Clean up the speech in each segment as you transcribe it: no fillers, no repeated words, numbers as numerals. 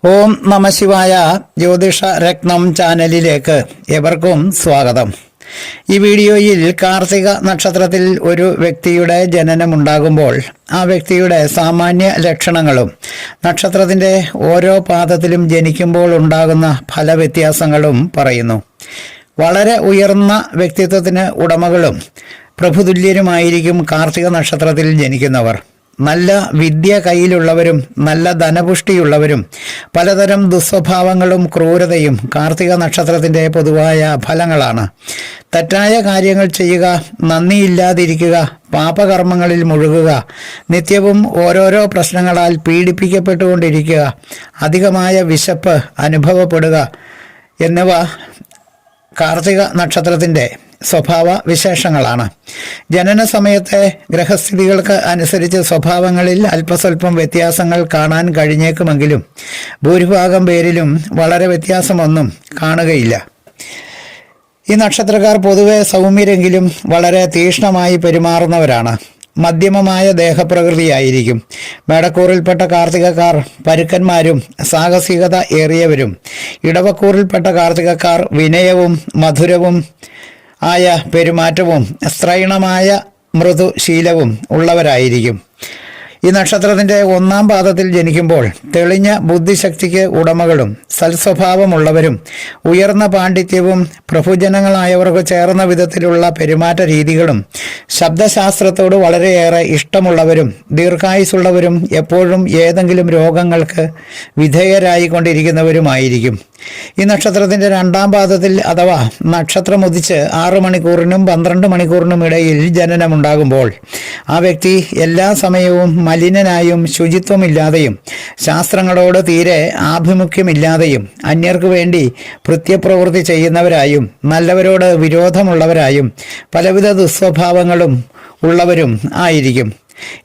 ഓം നമഃശിവായ ജ്യോതിഷ രത്നം ചാനലിലേക്ക് ഏവർക്കും സ്വാഗതം. ഈ വീഡിയോയിൽ കാർത്തിക നക്ഷത്രത്തിൽ ഒരു വ്യക്തിയുടെ ജനനമുണ്ടാകുമ്പോൾ ആ വ്യക്തിയുടെ സാമാന്യ ലക്ഷണങ്ങളും നക്ഷത്രത്തിൻ്റെ ഓരോ പാദത്തിലും ജനിക്കുമ്പോൾ ഉണ്ടാകുന്ന ഫലവ്യത്യാസങ്ങളും പറയുന്നു. വളരെ ഉയർന്ന വ്യക്തിത്വത്തിന് ഉടമകളും പ്രഭുതുല്യരുമായിരിക്കും കാർത്തിക നക്ഷത്രത്തിൽ ജനിക്കുന്നവർ. നല്ല വിദ്യ കയ്യിലുള്ളവരും നല്ല ധനപുഷ്ടിയുള്ളവരും പലതരം ദുസ്വഭാവങ്ങളും ക്രൂരതയും കാർത്തിക നക്ഷത്രത്തിൻ്റെ പൊതുവായ ഫലങ്ങളാണ്. തെറ്റായ കാര്യങ്ങൾ ചെയ്യുക, നന്ദിയില്ലാതിരിക്കുക, പാപകർമ്മങ്ങളിൽ മുഴുകുക, നിത്യവും ഓരോരോ പ്രശ്നങ്ങളാൽ പീഡിപ്പിക്കപ്പെട്ടുകൊണ്ടിരിക്കുക, അധികമായ വിശപ്പ് അനുഭവപ്പെടുക എന്നിവ കാർത്തിക നക്ഷത്രത്തിൻ്റെ സ്വഭാവ വിശേഷങ്ങളാണ്. ജനന സമയത്തെ ഗ്രഹസ്ഥിതികൾക്ക് അനുസരിച്ച് സ്വഭാവങ്ങളിൽ അല്പസ്വല്പം വ്യത്യാസങ്ങൾ കാണാൻ കഴിഞ്ഞേക്കുമെങ്കിലും ഭൂരിഭാഗം പേരിലും വളരെ വ്യത്യാസമൊന്നും കാണുകയില്ല. ഈ നക്ഷത്രക്കാർ പൊതുവെ സൗമ്യരെങ്കിലും വളരെ തീക്ഷ്ണമായി പെരുമാറുന്നവരാണ്. മധ്യമമായ ദേഹപ്രകൃതിയായിരിക്കും. മേടക്കൂറിൽപ്പെട്ട കാർത്തികക്കാർ പരുക്കന്മാരും സാഹസികത ഏറിയവരും, ഇടവക്കൂറിൽപ്പെട്ട കാർത്തികക്കാർ വിനയവും മധുരവും ആയ പെരുമാറ്റവും സ്ത്രൈണമായ മൃദുശീലവും ഉള്ളവരായിരിക്കും. ഈ നക്ഷത്രത്തിൻ്റെ ഒന്നാം പാദത്തിൽ ജനിക്കുമ്പോൾ തെളിഞ്ഞ ബുദ്ധിശക്തിക്ക് ഉടമകളും സൽസ്വഭാവമുള്ളവരും ഉയർന്ന പാണ്ഡിത്യവും പ്രഭുജനങ്ങളായവർക്ക് ചേർന്ന വിധത്തിലുള്ള പെരുമാറ്റ രീതികളും ശബ്ദശാസ്ത്രത്തോട് വളരെയേറെ ഇഷ്ടമുള്ളവരും ദീർഘായുസുള്ളവരും എപ്പോഴും ഏതെങ്കിലും രോഗങ്ങൾക്ക് വിധേയരായിക്കൊണ്ടിരിക്കുന്നവരുമായിരിക്കും. ഈ നക്ഷത്രത്തിൻ്റെ രണ്ടാം പാദത്തിൽ അഥവാ നക്ഷത്രം ഉദിച്ച് 6 മണിക്കൂറിനും 12 മണിക്കൂറിനും ഇടയിൽ ജനനമുണ്ടാകുമ്പോൾ ആ വ്യക്തി എല്ലാ സമയവും മലിനനായും ശുചിത്വമില്ലാതെയും ശാസ്ത്രങ്ങളോട് തീരെ ആഭിമുഖ്യമില്ലാതെയും അന്യർക്ക് വേണ്ടി കൃത്യപ്രവൃത്തി ചെയ്യുന്നവരായും നല്ലവരോട് വിരോധമുള്ളവരായും പലവിധ ദുസ്വഭാവങ്ങളും ഉള്ളവരും ആയിരിക്കും.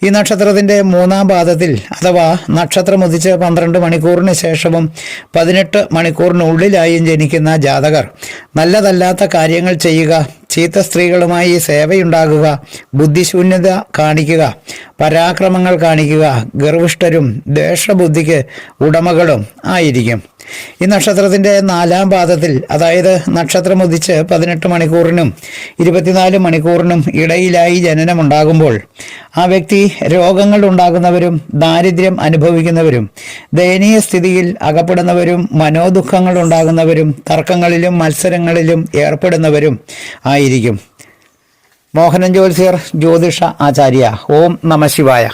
ഈ നക്ഷത്രത്തിൻ്റെ മൂന്നാം പാദത്തിൽ അഥവാ നക്ഷത്രം ഉദിച്ച് 12 മണിക്കൂറിന് ശേഷവും 18 മണിക്കൂറിനുള്ളിലായും ജനിക്കുന്ന ജാതകർ നല്ലതല്ലാത്ത കാര്യങ്ങൾ ചെയ്യുക, ചീത്ത സ്ത്രീകളുമായി സേവയുണ്ടാകുക, ബുദ്ധിശൂന്യത കാണിക്കുക, പരാക്രമങ്ങൾ കാണിക്കുക, ഗർവിഷ്ഠരും ദ്വേഷബുദ്ധിക്ക് ഉടമകളും ആയിരിക്കും. ഈ നക്ഷത്രത്തിൻ്റെ നാലാം പാദത്തിൽ അതായത് നക്ഷത്രം ഉദിച്ച് 18 മണിക്കൂറിനും 24 മണിക്കൂറിനും ഇടയിലായി ജനനമുണ്ടാകുമ്പോൾ ആ വ്യക്തി രോഗങ്ങൾ ഉണ്ടാകുന്നവരും ദാരിദ്ര്യം അനുഭവിക്കുന്നവരും ദയനീയ സ്ഥിതിയിൽ അകപ്പെടുന്നവരും മനോദുഃഖങ്ങൾ ഉണ്ടാകുന്നവരും തർക്കങ്ങളിലും മത്സരങ്ങളിലും ഏർപ്പെടുന്നവരും ആയിരിക്കും. മോഹനൻ ജ്യോത്സ്യർ ജ്യോതിഷ ആചാര്യ. ഓം നമഃശിവായ.